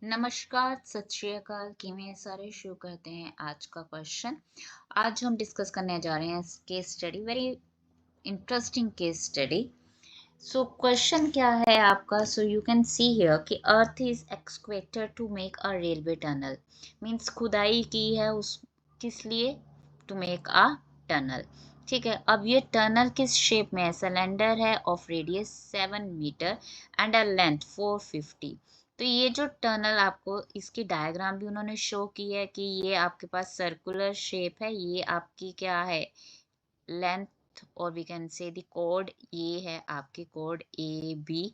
नमस्कार, सत श्री अकाल। किवें सारे शुरू करते हैं आज का क्वेश्चन। आज हम डिस्कस करने जा रहे हैं case study, very interesting case study. So question क्या है आपका? So you can see here कि earth is excavated to make a railway tunnel. Means खुदाई की है उस किस लिए? To make a tunnel. ठीक है, अब ये टनल किस शेप में है? सिलेंडर है of radius 7 metre and a length 450। तो ये जो टनल आपको इसकी डायग्राम भी उन्होंने शो की है कि ये आपके पास सर्कुलर शेप है, ये आपकी क्या है? लेंथ, और we can say the code ये है आपकी कोड ए बी।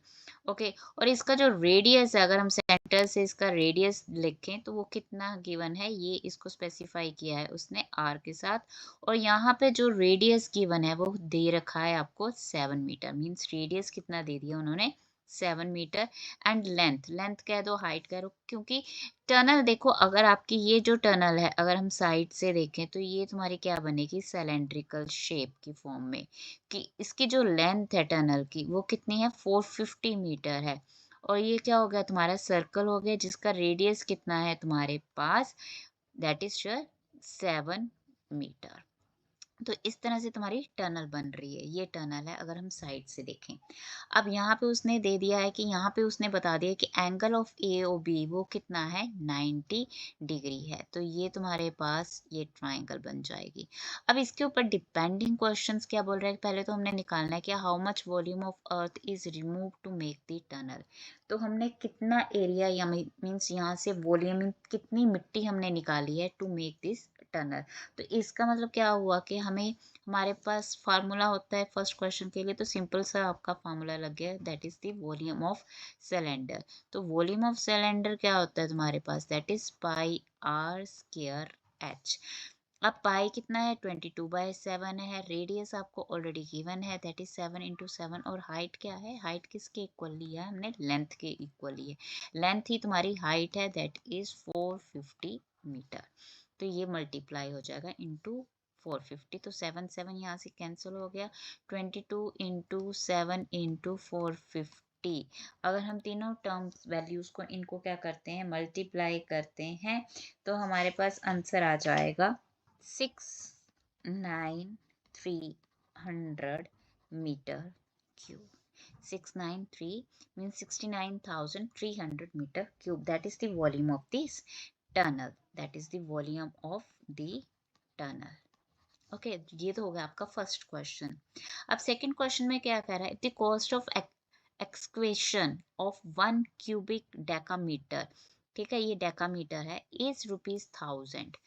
ओके, और इसका जो रेडियस है, अगर हम सेंटर से इसका रेडियस लिखें तो वो कितना गिवन है, ये इसको स्पेसिफाई किया है उसने आर के साथ। और यहाँ पे जो रेडियस गिवन है वो दे रखा है आपको 7 मीटर। मीन्स रेडियस कितना दे दिया उन्होंने? 7 मीटर। एंड लेंथ, लेंथ कह दो, हाइट कह दो, क्योंकि टनल देखो, अगर आपकी ये जो टनल है अगर हम साइड से देखें तो ये तुम्हारी क्या बनेगी? सिलेंड्रिकल शेप की फॉर्म में। कि इसकी जो लेंथ है टनल की वो कितनी है? 450 मीटर है। और ये क्या हो गया? तुम्हारा सर्कल हो गया जिसका रेडियस कितना है तुम्हारे पास? That is 7 metre. तो इस तरह से तुम्हारी टनल बन रही है। ये टनल है अगर हम साइड से देखें। अब यहाँ पे उसने दे दिया है कि यहाँ पे उसने बता दिया कि angle of A O B वो कितना है? 90 डिग्री है। तो ये तुम्हारे पास ये ट्राइंगल बन जाएगी। अब इसके ऊपर डिपेंडिंग क्वेश्चंस क्या बोल रहे हैं? पहले तो हमने निकालना है कि how much volume of earth is remove to make the tunnel. तो हमने कितना एरिया या मीन्स यहाँ से वॉल्यूम कितनी मिट्टी हमने निकाली है टू मेक दिस टनल। तो इसका मतलब क्या हुआ कि हमें, हमारे पास फार्मूला होता है फर्स्ट क्वेश्चन के लिए, तो सिंपल सा आपका फार्मूला लग गया, that is the volume of cylinder. तो वॉल्यूम ऑफ सिलेंडर क्या होता है तुम्हारे पास? That is pi r square h. अब पाई कितना है? 22/7 है। रेडियस आपको ऑलरेडी गिवन है, दैट इज 7 × 7। और हाइट क्या है? हाइट किसके इक्वल लिया है हमने? लेंथ के इक्वल ली है। लेंथ ही तुम्हारी हाइट है, दैट इज 450 मीटर। तो ये मल्टीप्लाई हो जाएगा इंटू 450। तो 7 यहाँ से कैंसिल हो गया। 22 × 7 × 450। अगर हम तीनों टर्म्स वैल्यूज को इनको क्या करते हैं? मल्टीप्लाई करते हैं, तो हमारे पास आंसर आ जाएगा 69300 metre cube. 693 means 69,300 meter cube. That is the volume of this tunnel. That is the volume of the tunnel. Okay, ये तो हो गया आपका फर्स्ट क्वेश्चन। अब सेकंड क्वेश्चन में क्या कह रहा है? The cost of excavation of 1 cubic decametre. ठीक है, ये डेकामीटर है, इज ₹1000।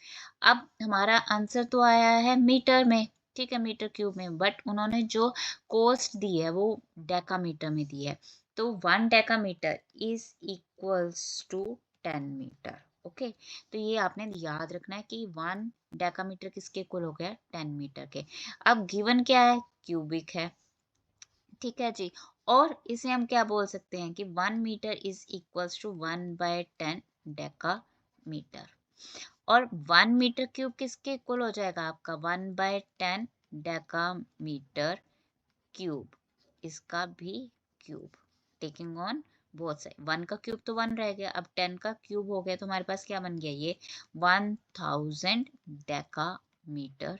अब हमारा आंसर तो आया है मीटर में, ठीक है, मीटर क्यूब में, बट उन्होंने जो कॉस्ट दी है वो डेकामीटर में दी है। तो 1 decametre is equals to 10 metre. Okay, तो ये आपने याद रखना है कि 1 डेकामीटर किसके इक्वल हो गया? 10 मीटर के। अब गिवन क्या है? क्यूबिक है, ठीक है जी। और इसे हम क्या बोल सकते हैं कि 1 metre is equals to 1/10 decametre. और 1 मीटर क्यूब किसके इक्वल हो जाएगा आपका? 1/10 डेका मीटर क्यूब। इसका भी cube, taking on both side. 1 का क्यूब तो 1 रह गया, अब 10 का क्यूब हो गया, तो हमारे पास क्या बन गया? ये 1000 decametre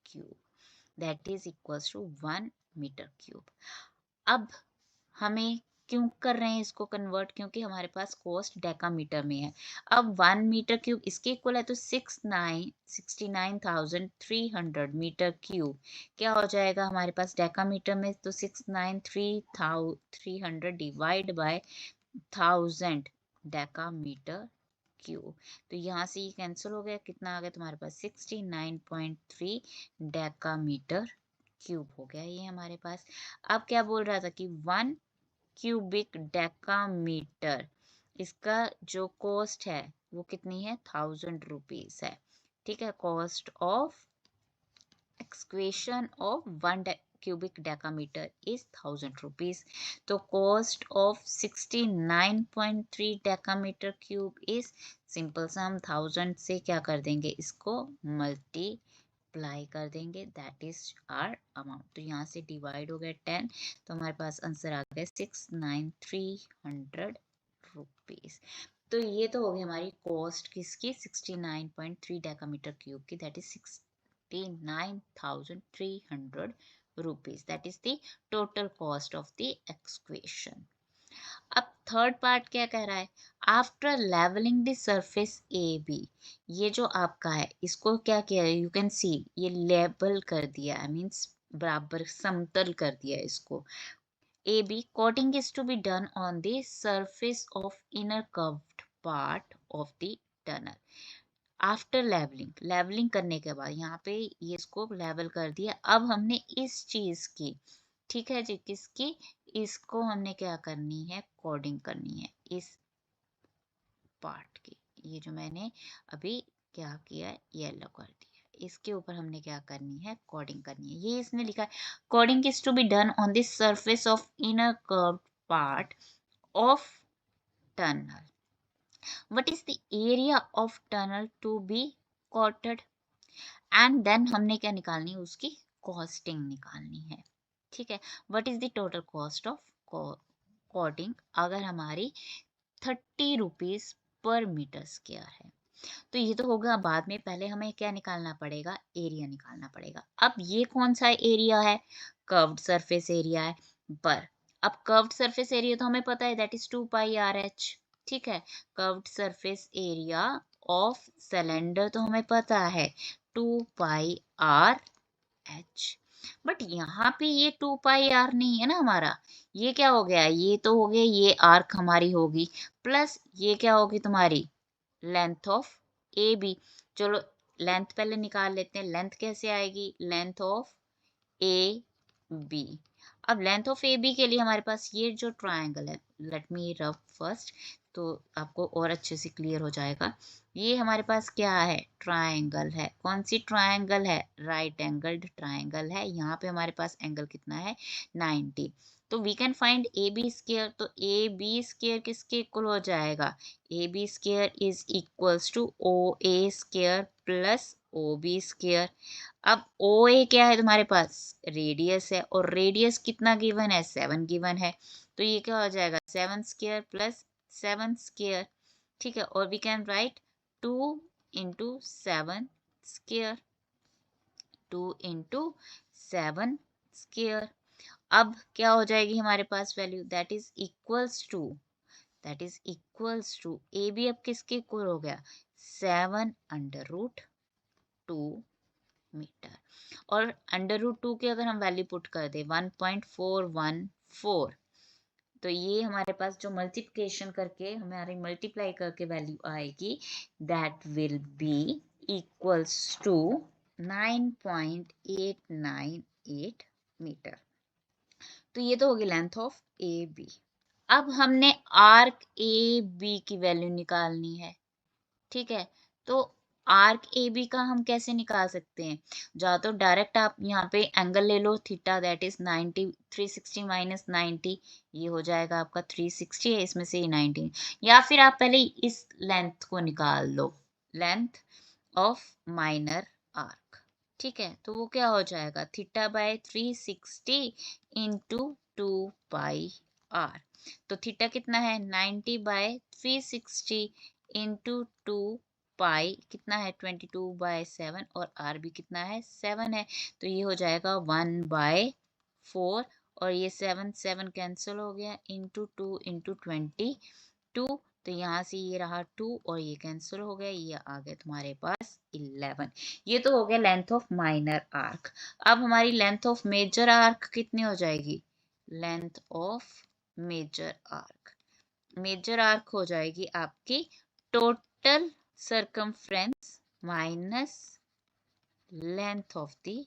cube. That is equals to 1 metre cube. अब हमें क्यों कर रहे हैं इसको कन्वर्ट? क्योंकि हमारे पास कॉस्ट डेकामीटर में है। अब 1 मीटर क्यूब इसके इक्वल है, तो 69,300 मीटर क्यूब क्या हो जाएगा हमारे पास डेकामीटर में? तो 69300 डिवाइड बाय 1000 डेकामीटर क्यूब। तो यहाँ से ये कैंसिल हो गया, कितना आ गया तुम्हारे पास? 69.3 डेकामीटर क्यूब हो गया ये हमारे पास। अब क्या बोल रहा था कि 1 cubic डेकामीटर, इसका जो कॉस्ट है वो कितनी है? ₹1000 है। ठीक है, cost of excavation of 1 cubic decametre is ₹1000। तो cost of 69.3 decametre cube is, simple सा हम 1000 से क्या कर देंगे? इसको मल्टीप्लाई कर देंगे, दैट इज आर अमाउंट। तो यहाँ से डिवाइड हो गया 10, तो हमारे पास आंसर आ गया ₹69300। तो ये तो हो गई हमारी कॉस्ट किसकी 69.3 डेकामीटर क्यूब की, that is 69,300 rupees, that is the total cost of the excavation. अब थर्ड पार्ट क्या कह रहा है, after levelling the surface A B, ये जो आपका है इसको क्या किया है, यू कैन सी ये लेवल कर दिया, आई मीन्स बराबर समतल कर दिया इसको। AB coating is to be done on the surface of inner curved part of the tunnel. After levelling, levelling करने के बाद यहाँ पे ये इसको लेवल कर दिया। अब हमने इस चीज की, ठीक है जी, किसकी, इसको हमने क्या करनी है, कोडिंग करनी है इस पार्ट की। ये जो मैंने अभी क्या किया है, येलो कर दिया, इसके ऊपर हमने क्या करनी है, कोडिंग करनी है। ये इसने लिखा है coding is to be done on the surface of inner curved part of tunnel. What is the area of tunnel to be coated, and then हमने क्या निकालनी है, उसकी कॉस्टिंग निकालनी है। ठीक है, what is the total cost of coding, अगर हमारी 30 रुपीज पर मीटर स्क्वायर है। तो ये तो होगा बाद में, पहले हमें क्या निकालना पड़ेगा, एरिया निकालना पड़ेगा। अब ये कौन सा एरिया है, कर्व्ड सरफेस एरिया है। पर अब कर्व्ड सरफेस एरिया तो हमें पता है, that is 2 pi R H. ठीक है, curved surface area of cylinder तो हमें पता है 2 पाई आर एच। बट यहाँ पे ये 2 पाई आर नहीं है ना हमारा, ये क्या हो गया, ये तो हो गया, ये आर्क हमारी होगी, प्लस ये क्या होगी तुम्हारी लेंथ ऑफ ए बी। चलो लेंथ पहले निकाल लेते हैं, लेंथ कैसे आएगी, लेंथ ऑफ ए बी। अब लेंथ ऑफ ए बी के लिए हमारे पास ये जो ट्रायंगल है, लेट मी रब फर्स्ट, तो आपको और अच्छे से क्लियर हो जाएगा। ये हमारे पास क्या है, ट्रायंगल है। कौन सी ट्रायंगल है, राइट एंगल्ड ट्रायंगल है। यहाँ पे हमारे पास एंगल कितना है, 90। तो we can find A B square, तो ए बी स्क्वायर किसके इक्वल हो जाएगा, A B square is equals to O A square plus O B square. अब ओ ए क्या है तुम्हारे पास, रेडियस है, और रेडियस कितना गिवन है, 7 गिवन है। तो ये क्या हो जाएगा, 7 स्क्वायर प्लस 7 स्क्वायर। ठीक है, और we can write 2 into 7 square, 2 into 7 square. अब क्या हो जाएगी हमारे पास value, that is equals to A B अब किसके इक्वल हो गया, 7√2 मीटर। और √2 की अगर हम वैल्यू पुट कर दे 1.414, तो ये हमारे पास जो मल्टीप्लिकेशन करके हमारी मल्टीप्लाई करके वैल्यू आएगी, that will be equals to 9.898 metre. तो ये तो होगी लेंथ ऑफ ए बी। अब हमने आर्क ए बी की वैल्यू निकालनी है। ठीक है, तो आर्क ए बी का हम कैसे निकाल सकते हैं, या तो डायरेक्ट आप यहाँ पे एंगल ले लो थीटा, दैट इज 90, 360 माइनस 90, ये हो जाएगा आपका 360 है, इसमें से 19, या फिर आप पहले इस लेंथ को निकाल लो, लेंथ ऑफ माइनर आर्क। ठीक है, तो वो क्या हो जाएगा, theta by 360 into 2 pi r. तो थीटा कितना है, 90 बाय 360 इंटू 2 पाई कितना है, 22/7, और आर भी कितना है, 7 है। तो ये हो जाएगा 1/4, और ये 7 7 कैंसिल हो गया, इंटू 2 इंटू 22, तो यहाँ से ये रहा 2 और ये कैंसिल हो गया, ये आ गया तुम्हारे पास 11। ये तो हो गया लेंथ ऑफ माइनर आर्क। अब हमारी लेंथ ऑफ मेजर आर्क कितनी हो जाएगी, लेंथ ऑफ मेजर आर्क हो जाएगी आपकी total circumference minus length of the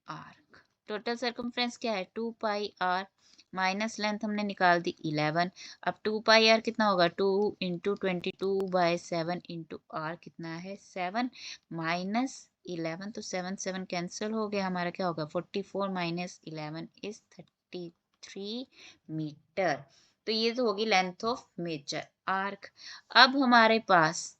arc. Total circumference क्या है, 2 पाई आर, माइनस लेंथ हमने निकाल दी 11। अब 2 पाई आर कितना होगा, 2 इंटू 22/7 इंटू आर कितना है, 7, माइनस 11, तो 7 7 कैंसिल हो गया, हमारा क्या होगा, 44 माइनस 11 इज 33 मीटर। तो ये तो होगी लेंथ ऑफ मेजर आर्क। अब हमारे पास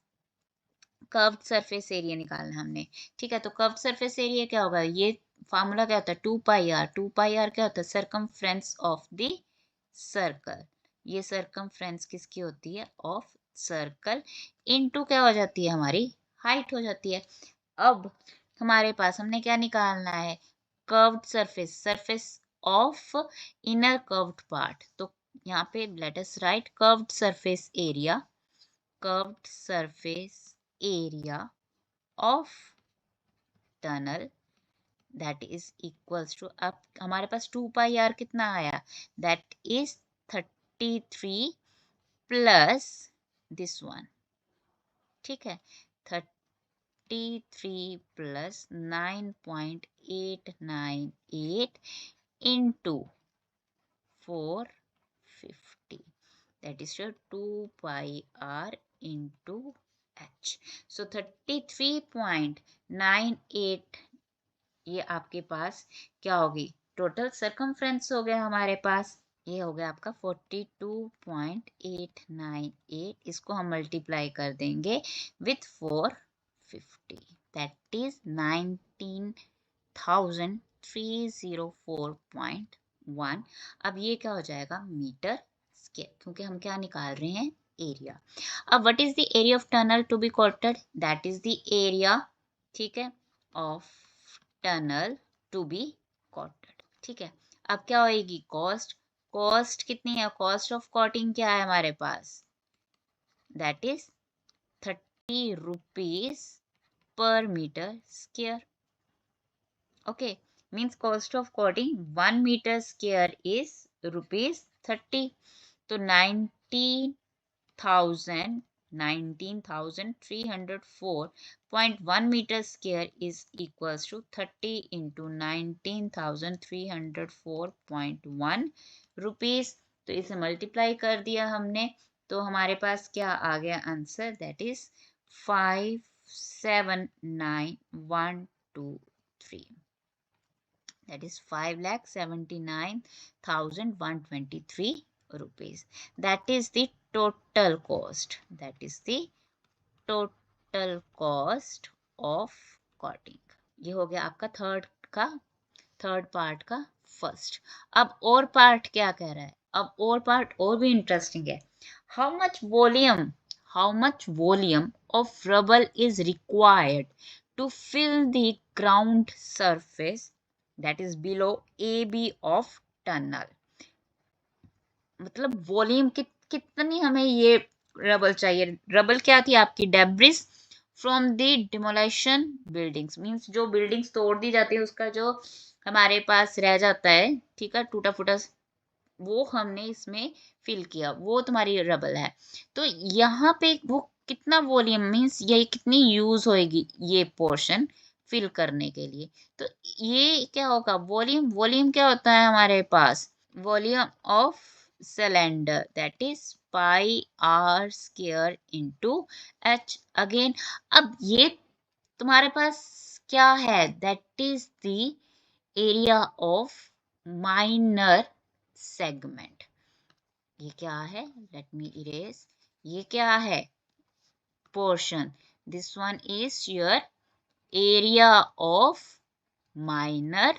कर्व्ड सरफेस एरिया निकालना हमने। ठीक है, तो कर्व्ड सरफेस एरिया क्या होगा, ये फार्मूला क्या होता है, 2 पाई आर। 2 पाई आर क्या होता है, सरकमफ्रेंस ऑफ द सर्कल। ये सरकमफ्रेंस किसकी होती है, ऑफ सर्कल इनटू क्या हो जाती है हमारी हाइट हो जाती है। अब हमारे पास हमने क्या निकालना है, curved surface, surface of inner curved part. तो यहाँ पे let us write curved surface area, curved surface area of tunnel that is equals to, अब हमारे पास 2 पाई आर कितना आया, that is 33 plus this one, ठीक है, 33 plus 9.898 into 450, that is your 2 pi r into h. So 33.98 ये आपके पास क्या होगी, टोटल सरकमफ्रेंस हो गया हमारे पास, ये हो गया आपका 42.898। इसको हम मल्टीप्लाई कर देंगे विथ 450, दैट इज 19,304.1। अब ये क्या हो जाएगा, मीटर स्क्वायर, क्योंकि हम क्या निकाल रहे हैं, एरिया। अब what is the area of tunnel to be coated, that is the area, ठीक है, of tunnel to be coated, ठीक है। अब क्या होएगी, कॉस्ट, कॉस्ट कितनी है, कॉस्ट ऑफ कॉटिंग क्या है हमारे पास, दैट इज 30 रुपीज पर metre square. Okay, means cost of coating 1 metre square is ₹30। तो 19,304.1 meter square is equals to 30 into 19,304.1 rupees। तो इसे मल्टीप्लाई कर दिया हमने, तो हमारे पास क्या आ गया answer, that is 579,123, that is 5,79,123 rupees. That is the total cost. That is the total cost of cotting. ये हो गया आपका थर्ड पार्ट का फर्स्ट। अब और पार्ट क्या कह रहा है, अब और पार्ट और भी इंटरेस्टिंग है। How much volume of rubble is required to fill the ground surface that is below AB of tunnel। मतलब वॉल्यूम कितनी हमें ये रबल चाहिए। रबल क्या थी आपकी, debris from the demolition buildings, means जो बिल्डिंग्स तोड़ दी जाती है उसका जो हमारे पास रह जाता है, ठीक है, टूटा फूटा, वो हमने इसमें फिल किया, वो तुम्हारी रबल है। तो यहाँ पे वो कितना वॉल्यूम, मीन्स ये कितनी यूज होएगी ये पोर्शन फिल करने के लिए। तो ये क्या होगा, वॉल्यूम क्या होता है हमारे पास, volume of cylinder, that is pi r square into h again. अब ये तुम्हारे पास क्या है, that is the area of minor segment. ये क्या है, लेट मी इरेज, ये क्या है, portion, this one is your area of minor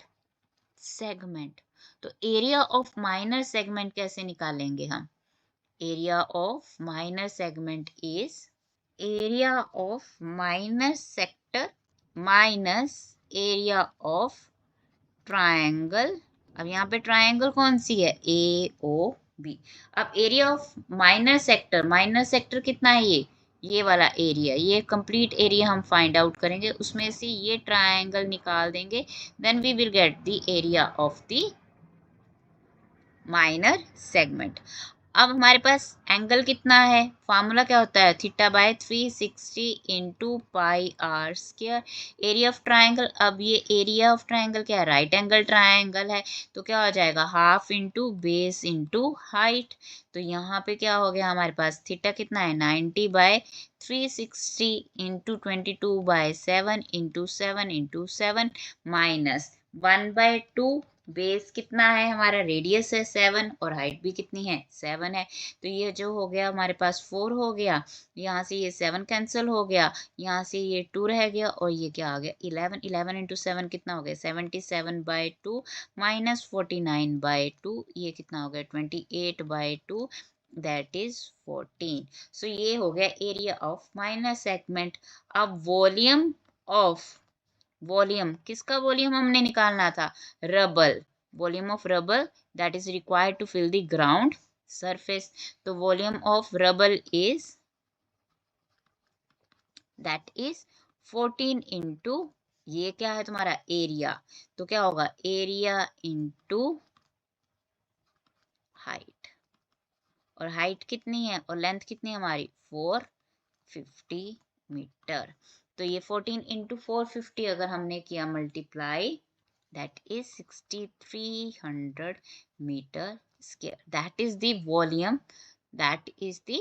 segment. तो एरिया ऑफ माइनर सेगमेंट कैसे निकालेंगे हम, area of minor segment is area of minor sector minus area of triangle. अब यहाँ पे ट्रायंगल कौन सी है, ए ओ बी। अब एरिया ऑफ माइनर सेक्टर कितना है, ये वाला एरिया, ये कंप्लीट एरिया हम फाइंड आउट करेंगे, उसमें से ये ट्रायंगल निकाल देंगे, then we will get the area of the minor segment. अब हमारे पास एंगल कितना है, फार्मूला क्या होता है, θ/360 into pi r square. Area of triangle, अब ये एरिया ऑफ ट्राइंगल क्या है, राइट एंगल ट्राइंगल है, तो क्या हो जाएगा, half into base into height. तो यहाँ पे क्या हो गया हमारे पास, थीटा कितना है, 90/360 into 22/7 into 7 into 7 minus 1/2, base कितना है हमारा, रेडियस है 7 और हाइट भी कितनी है, 7 है। तो ये जो हो गया हमारे पास 4 हो गया, यहाँ से ये 7 कैंसिल हो गया, यहाँ से ये 2 रह गया, और ये क्या आ गया 11 इंटू 7 कितना हो गया, 77/2 माइनस 49/2, ये कितना हो गया 28/2। that is 14. So ये हो गया एरिया ऑफ माइनर सेगमेंट. अब वॉल्यूम ऑफ, वॉल्यूम किसका वॉल्यूम हमने निकालना था? Rubble. Volume of rubble that is required to fill the ground surface. तो volume of rubble is that is 14 into, ये क्या है तुम्हारा एरिया, तो क्या होगा एरिया इंटू हाइट. और हाइट कितनी है और लेंथ कितनी है हमारी? 450 मीटर. तो ये 14 इंटू 450 अगर हमने किया multiply, that is 6300 meter square. That is the volume. That is the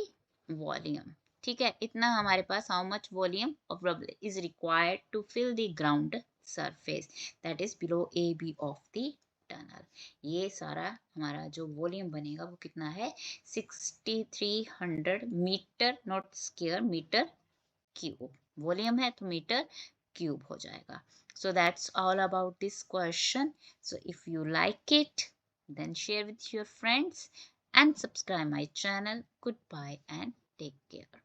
volume. ठीक है, इतना हमारे पास how much volume of rubble is required to fill the ground surface that is below AB of the tunnel. ये सारा हमारा जो volume बनेगा वो कितना है? 6300 metre, not square, metre cube. Volume है तो मीटर क्यूब हो जाएगा. So that's all about this question. So if you like it, then share with your friends and subscribe my channel. Goodbye and take care.